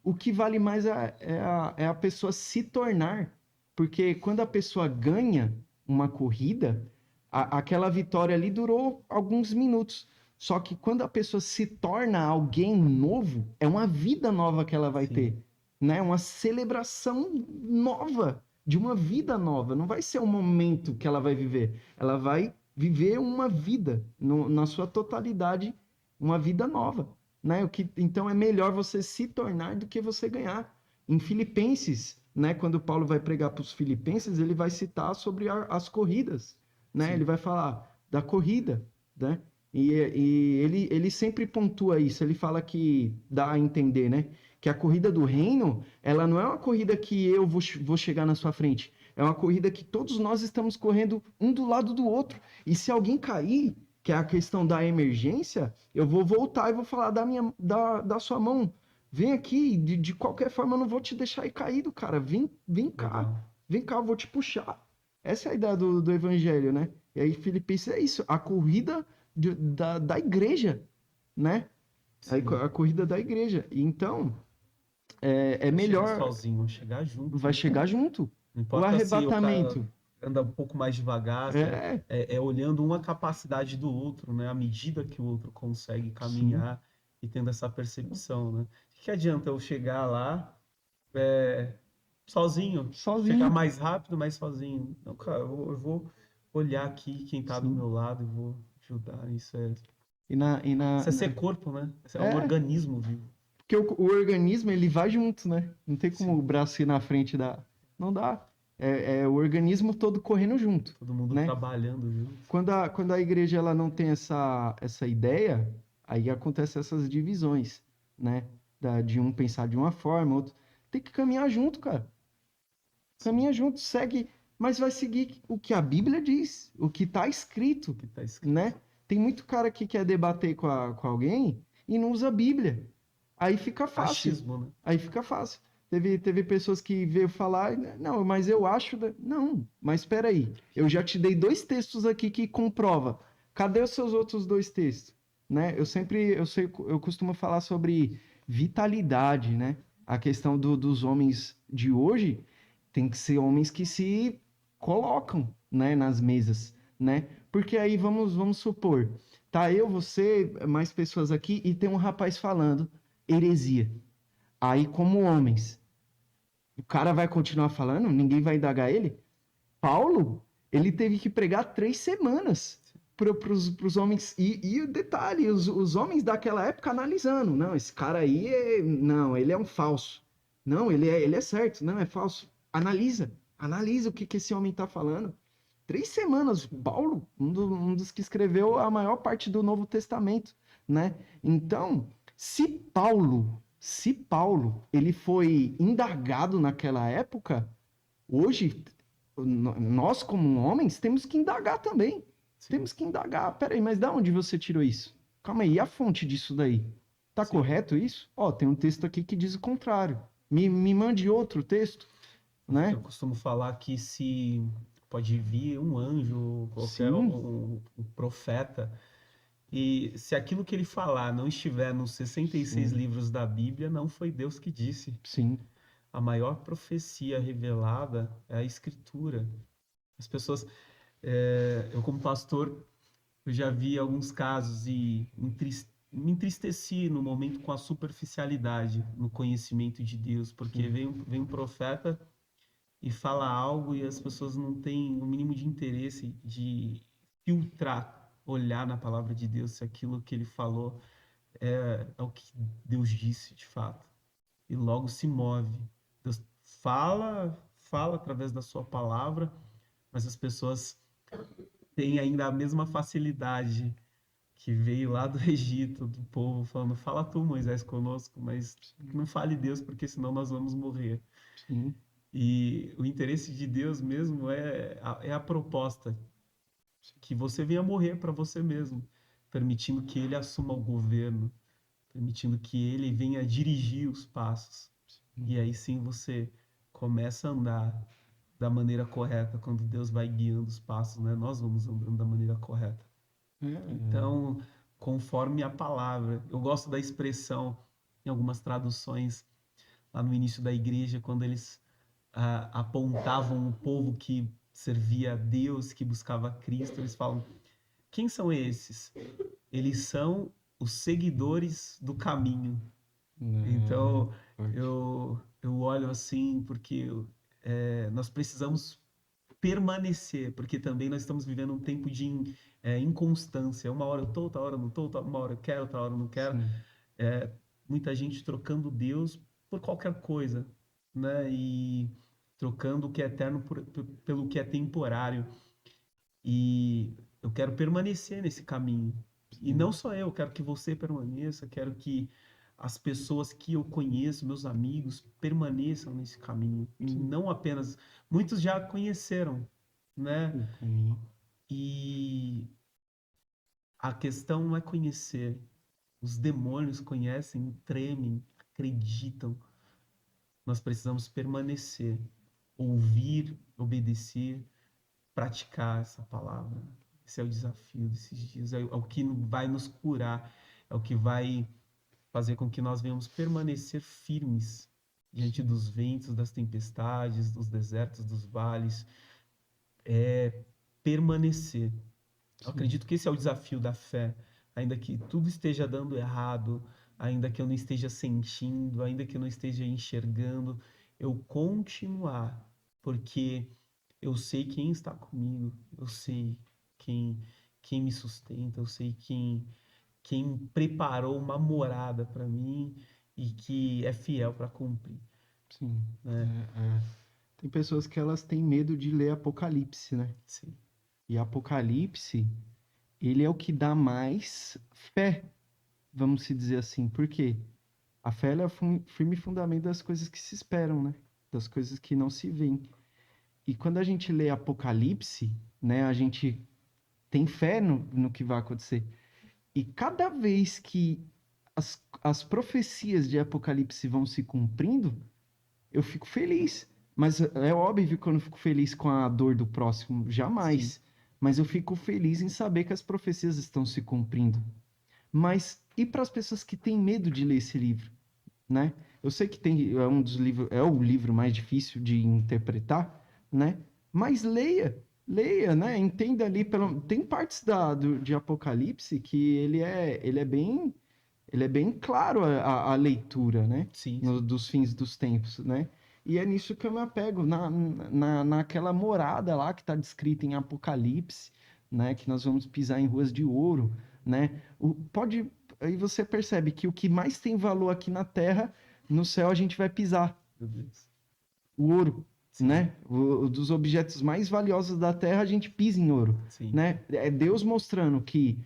O que vale mais é a pessoa se tornar. Porque quando a pessoa ganha uma corrida, aquela vitória ali durou alguns minutos. Só que quando a pessoa se torna alguém novo, é uma vida nova que ela vai sim, ter, né? Uma celebração nova, de uma vida nova. Não vai ser um momento que ela vai viver. Ela vai viver uma vida, na sua totalidade, uma vida nova, né? Então é melhor você se tornar do que você ganhar. Em Filipenses, né, quando Paulo vai pregar para os filipenses, ele vai citar sobre as corridas, né? Ele sim, vai falar da corrida, né? E ele sempre pontua isso. Ele fala que dá a entender, né? Que a corrida do reino, ela não é uma corrida que eu vou chegar na sua frente. É uma corrida que todos nós estamos correndo um do lado do outro. E se alguém cair, que é a questão da emergência, eu vou voltar e vou falar da sua mão. Vem aqui, de qualquer forma eu não vou te deixar ir caído, cara. Vem cá, legal. vem cá, eu vou te puxar. Essa é a ideia do evangelho, né? E aí, Filipenses é isso, a corrida da igreja, né? Sim. A corrida da igreja. E então, é Não chegar melhor, sozinho, chegar junto, vai né? chegar junto. Não O importa se o cara arrebatamento. anda um pouco mais devagar, É, é olhando uma capacidade do outro, né? À medida que o outro consegue sim, caminhar e tendo essa percepção, né? O que adianta eu chegar lá é, sozinho, chegar sozinho. mais rápido, mas sozinho? Não, cara, eu vou olhar aqui quem tá do Sim. meu lado e vou ajudar. E na, e na, Isso é na- ser corpo, né? Isso é um É, organismo vivo. porque o organismo, ele vai junto, né? Não tem como o Sim, braço ir na frente da... Não dá. É o organismo todo correndo junto, todo mundo né? trabalhando junto. Quando a igreja ela não tem essa ideia, aí acontecem essas divisões, né? De um pensar de uma forma, outro... Tem que caminhar junto, cara. Sim, Caminha junto, segue, mas vai seguir o que a Bíblia diz, o que está o escrito, que está escrito. né? Tem muito cara que quer debater com alguém e não usa a Bíblia. Aí fica fácil. Achismo, né? Aí fica fácil. Teve pessoas que veio falar, não, mas eu acho. Não, mas espera aí. Eu já te dei 2 textos aqui que comprova. Cadê os seus outros 2 textos? Né? Eu costumo falar sobre vitalidade, né? A questão dos homens de hoje tem que ser homens que se colocam, né, nas mesas, né? Porque aí vamos supor, tá eu, você, mais pessoas aqui e tem um rapaz falando heresia. Aí, como homens, o cara vai continuar falando? Ninguém vai indagar ele? Paulo, ele teve que pregar 3 semanas para os homens. E o detalhe, os homens daquela época analisando. Não, esse cara aí não, ele é um falso. Não, ele é certo. Não, é falso. Analisa o que esse homem está falando. 3 semanas, Paulo, um dos que escreveu a maior parte do Novo Testamento, né? Então, se Paulo, ele foi indagado naquela época, hoje nós como homens temos que indagar também. Sim, Temos que indagar. Peraí, mas da onde você tirou isso? Calma aí, e a fonte disso daí? Tá sim. correto isso? Ó, tem um texto aqui que diz o contrário. Me mande outro texto, Eu né? costumo falar que se pode vir um anjo, qualquer Sim, um profeta, e se aquilo que ele falar não estiver nos 66 sim, livros da Bíblia, não foi Deus que disse. sim, A maior profecia revelada é a Escritura. As pessoas, eu como pastor, eu já vi alguns casos e me entristeci no momento com a superficialidade no conhecimento de Deus, porque sim, vem um profeta e fala algo e as pessoas não têm o mínimo de interesse de filtrar, olhar na palavra de Deus se aquilo que ele falou é o que Deus disse de fato. E logo se move. Deus fala através da sua palavra, mas as pessoas têm ainda a mesma facilidade que veio lá do Egito, do povo, falando: fala tu, Moisés, conosco, mas não fale Deus, porque senão nós vamos morrer. sim, E o interesse de Deus mesmo é a proposta, que você venha morrer para você mesmo, permitindo que Ele assuma o governo, permitindo que Ele venha dirigir os passos. sim. E aí sim você começa a andar da maneira correta, quando Deus vai guiando os passos, né? Nós vamos andando da maneira correta. É, Então, conforme a palavra, eu gosto da expressão em algumas traduções lá no início da igreja, quando eles apontavam o povo que servia a Deus, que buscava Cristo, eles falam: quem são esses? Eles são os seguidores do caminho. Então, forte. eu olho assim porque nós precisamos permanecer, porque também nós estamos vivendo um tempo de inconstância. Uma hora eu estou, outra hora eu não estou, uma hora eu quero, outra hora eu não quero. Sim, É, muita gente trocando Deus por qualquer coisa, né? E trocando o que é eterno pelo que é temporário. E eu quero permanecer nesse caminho. E sim, não só eu, quero que você permaneça, quero que as pessoas que eu conheço, meus amigos, permaneçam nesse caminho. E sim. não apenas. Muitos já conheceram, né? O caminho. E a questão não é conhecer. Os demônios conhecem, tremem, acreditam. Nós precisamos permanecer, ouvir, obedecer, praticar essa palavra. Esse é o desafio desses dias, é o que vai nos curar, é o que vai fazer com que nós venhamos permanecer firmes diante Sim, dos ventos, das tempestades, dos desertos, dos vales, é permanecer. Eu sim, acredito que esse é o desafio da fé, ainda que tudo esteja dando errado, ainda que eu não esteja sentindo, ainda que eu não esteja enxergando, eu continuar, porque eu sei quem está comigo, eu sei quem quem me sustenta, eu sei quem preparou uma morada para mim e que é fiel para cumprir, sim. né? Tem pessoas que elas têm medo de ler Apocalipse, né? Sim, E Apocalipse, ele é o que dá mais fé, vamos se dizer assim. Por quê? A fé ela é o firme fundamento das coisas que se esperam, né? Das coisas que não se veem. E quando a gente lê Apocalipse, né, a gente tem fé no que vai acontecer. E cada vez que as profecias de Apocalipse vão se cumprindo, eu fico feliz. Mas é óbvio que eu não fico feliz com a dor do próximo, Sim, jamais. Mas eu fico feliz em saber que as profecias estão se cumprindo. Mas e para as pessoas que têm medo de ler esse livro, né? Eu sei que é um dos livros, é o livro mais difícil de interpretar, né? Mas leia, né? Entenda ali, tem partes de Apocalipse que ele é bem claro a leitura, né? sim, sim. Dos fins dos tempos, né? E é nisso que eu me apego, naquela morada lá que está descrita em Apocalipse, né? Que nós vamos pisar em ruas de ouro, né? Aí você percebe que o que mais tem valor aqui na Terra, no céu a gente vai pisar, Meu Deus. o ouro, Sim, né? Dos objetos mais valiosos da Terra, a gente pisa em ouro, sim. né? É Deus mostrando que,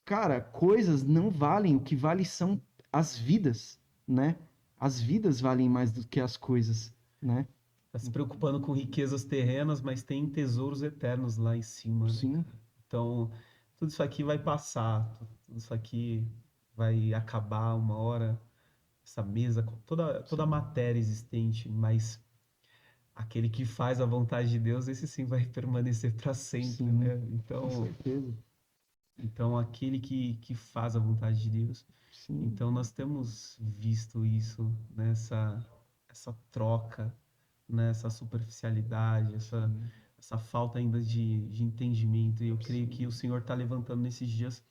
cara, coisas não valem, o que vale são as vidas, né? As vidas valem mais do que as coisas, né? Tá se preocupando com riquezas terrenas, mas tem tesouros eternos lá em cima, né, Sim, cara? Então, tudo isso aqui vai passar, tudo isso aqui vai acabar uma hora, essa mesa, com toda a sim, matéria existente, mas aquele que faz a vontade de Deus, esse sim vai permanecer para sempre, sim, né? com certeza. Então aquele que faz a vontade de Deus. Sim, Então nós temos visto isso nessa essa troca, nessa superficialidade, sim, essa falta ainda de entendimento. E eu creio que o sim, Senhor está levantando nesses dias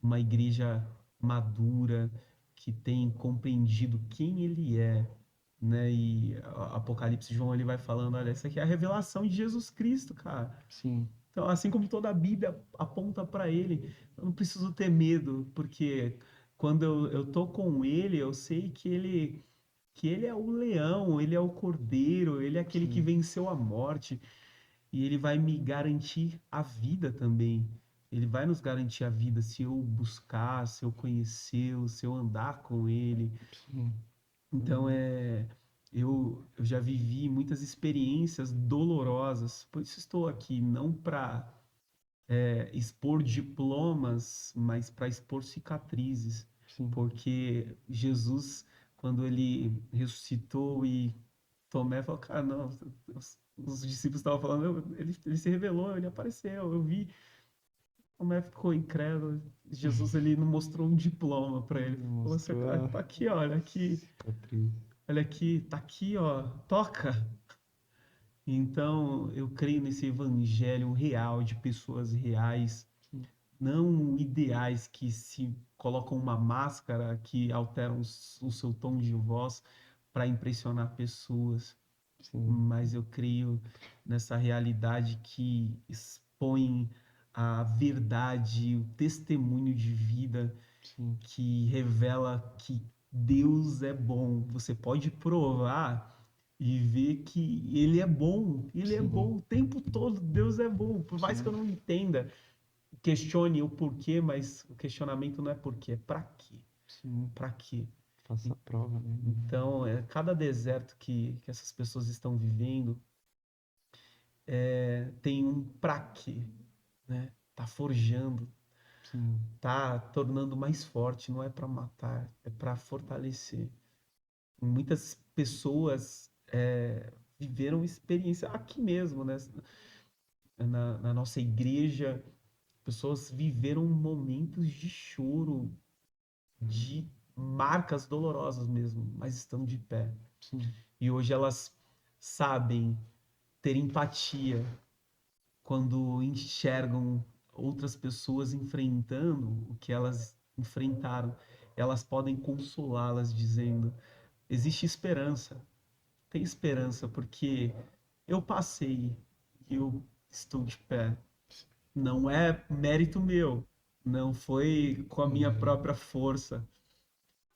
uma igreja madura que tem compreendido quem Ele é, né? E Apocalipse João ele vai falando, olha, essa aqui é a revelação de Jesus Cristo, cara. sim, Então, assim como toda a Bíblia aponta para ele, eu não preciso ter medo, porque quando eu tô com ele, eu sei que ele é o leão, ele é o cordeiro, ele é aquele que sim, venceu a morte e ele vai me garantir a vida também. Ele vai nos garantir a vida se eu buscar, se eu conhecê-lo, se eu andar com ele. sim, Então, eu já vivi muitas experiências dolorosas, por isso estou aqui, não para expor diplomas, mas para expor cicatrizes, sim. porque Jesus, quando ele ressuscitou e Tomé falou, cara, não, os discípulos estavam falando, ele se revelou, ele apareceu, eu vi. Tomé ficou incrédulo. Jesus, ele não mostrou um diploma para ele. Falou assim, Mostrou cara, a tá aqui, cicatriz. olha aqui, tá aqui, ó, toca. Então, eu creio nesse evangelho real de pessoas reais, Sim, não ideais que se colocam uma máscara que alteram o seu tom de voz para impressionar pessoas, sim, mas eu creio nessa realidade que expõe a verdade, o testemunho de vida sim, que revela que Deus é bom. Você pode provar e ver que ele é sim, bom o tempo todo, Deus é bom, por mais que eu sim, não entenda, questione o porquê, mas o questionamento não é porquê, é para quê? sim. Para quê? Faça a prova, né? Então, cada deserto que essas pessoas estão vivendo tem um para quê, né? Tá forjando, Sim, tá tornando mais forte, não é para matar, é para fortalecer. Muitas pessoas viveram experiência aqui mesmo, né? Na nossa igreja, pessoas viveram momentos de choro, de marcas dolorosas mesmo, mas estão de pé. sim, E hoje elas sabem ter empatia quando enxergam outras pessoas enfrentando o que elas enfrentaram. Elas podem consolá-las dizendo: existe esperança, tem esperança, porque eu passei e eu estou de pé. Não é mérito meu, não foi com a minha uhum, própria força,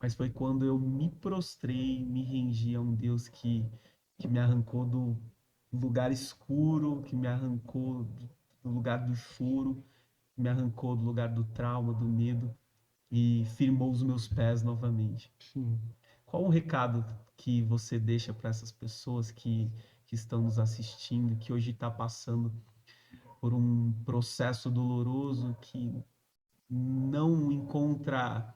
mas foi quando eu me prostrei, me rendi a um Deus que me arrancou do lugar escuro, que me arrancou do lugar do choro, me arrancou do lugar do trauma, do medo e firmou os meus pés novamente. sim. Qual o recado que você deixa para essas pessoas que estão nos assistindo, que hoje está passando por um processo doloroso, que não encontra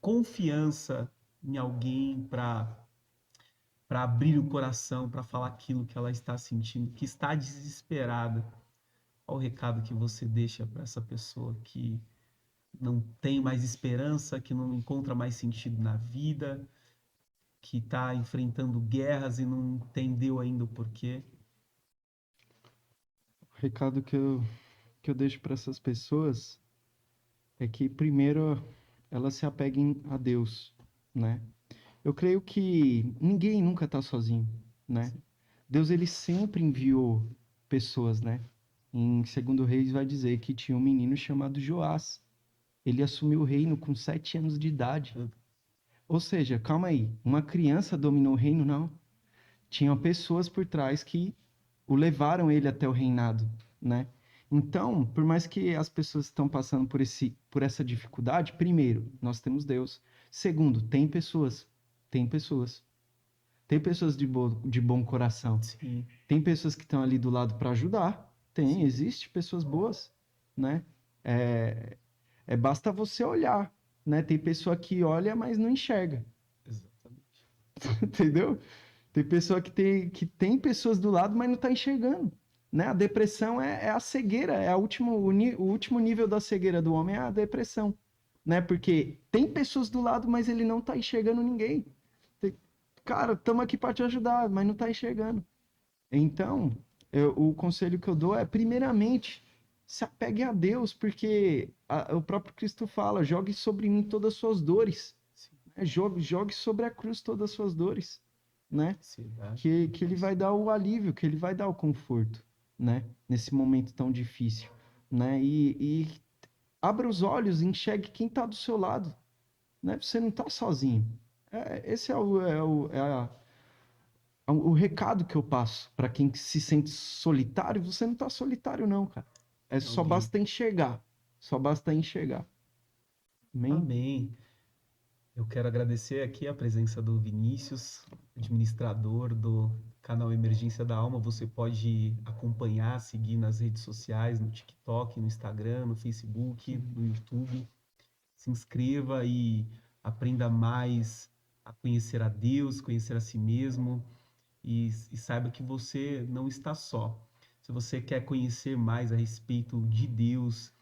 confiança em alguém para abrir o coração, para falar aquilo que ela está sentindo, que está desesperada. Qual o recado que você deixa para essa pessoa que não tem mais esperança, que não encontra mais sentido na vida, que está enfrentando guerras e não entendeu ainda o porquê? O recado que eu deixo para essas pessoas é que, primeiro, elas se apeguem a Deus, né? Eu creio que ninguém nunca está sozinho, né? Sim. Deus, ele sempre enviou pessoas, né? Em Segundo Reis vai dizer que tinha um menino chamado Joás. Ele assumiu o reino com 7 anos de idade. Ou seja, calma aí, uma criança dominou o reino? Não. Tinham pessoas por trás que o levaram ele até o reinado, né? Então, por mais que as pessoas estão passando por essa dificuldade, primeiro, nós temos Deus. Segundo, tem pessoas, tem pessoas de bom coração, Sim, tem pessoas que estão ali do lado para ajudar, sim, existe pessoas boas, né? É, basta você olhar, né? Tem pessoa que olha, mas não enxerga, exatamente. entendeu? Tem pessoa que tem pessoas do lado, mas não está enxergando, né? A depressão é a cegueira, o último nível da cegueira do homem é a depressão, né? Porque tem pessoas do lado, mas ele não está enxergando ninguém. Tem- Cara, estamos aqui para te ajudar, mas não está enxergando. Então, o conselho que eu dou é, primeiramente, se apegue a Deus, porque o próprio Cristo fala: jogue sobre mim todas as suas dores, Sim, né? Jogue sobre a cruz todas as suas dores, né? sim, dá. Que ele vai dar o alívio, que ele vai dar o conforto, né? Nesse momento tão difícil, né? E abra os olhos e enxergue quem está do seu lado, né? Você não está sozinho. Esse o recado que eu passo para quem se sente solitário. Você não está solitário, não, cara. É Tem só alguém. basta enxergar. Só basta enxergar. Amém? Amém. Eu quero agradecer aqui a presença do Vinícius, administrador do canal Emergência da Alma. Você pode acompanhar, seguir nas redes sociais, no TikTok, no Instagram, no Facebook, no YouTube. Se inscreva e aprenda mais a conhecer a Deus, conhecer a si mesmo e saiba que você não está só. Se você quer conhecer mais a respeito de Deus,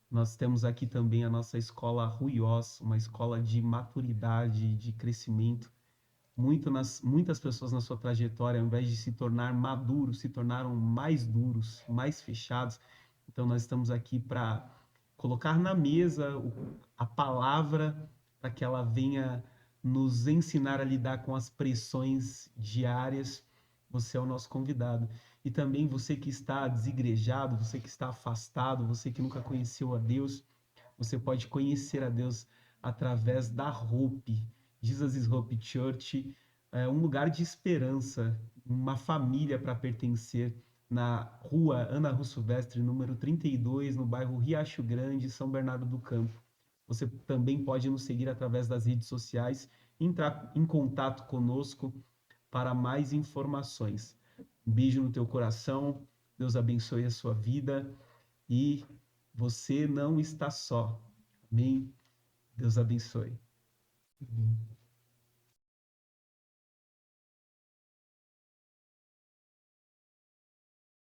nós temos aqui também a nossa escola Ruiós, uma escola de maturidade, de crescimento. Muitas pessoas na sua trajetória, ao invés de se tornar maduros, se tornaram mais duros, mais fechados. Então, nós estamos aqui para colocar na mesa a palavra para que ela venha nos ensinar a lidar com as pressões diárias. Você é o nosso convidado. E também você que está desigrejado, você que está afastado, você que nunca conheceu a Deus, você pode conhecer a Deus através da Hope. Jesus is Hope Church é um lugar de esperança, uma família para pertencer na rua Ana Russo Vestre, número 32, no bairro Riacho Grande, São Bernardo do Campo. Você também pode nos seguir através das redes sociais, entrar em contato conosco para mais informações. Um beijo no teu coração, Deus abençoe a sua vida e você não está só. Amém? Deus abençoe. Amém.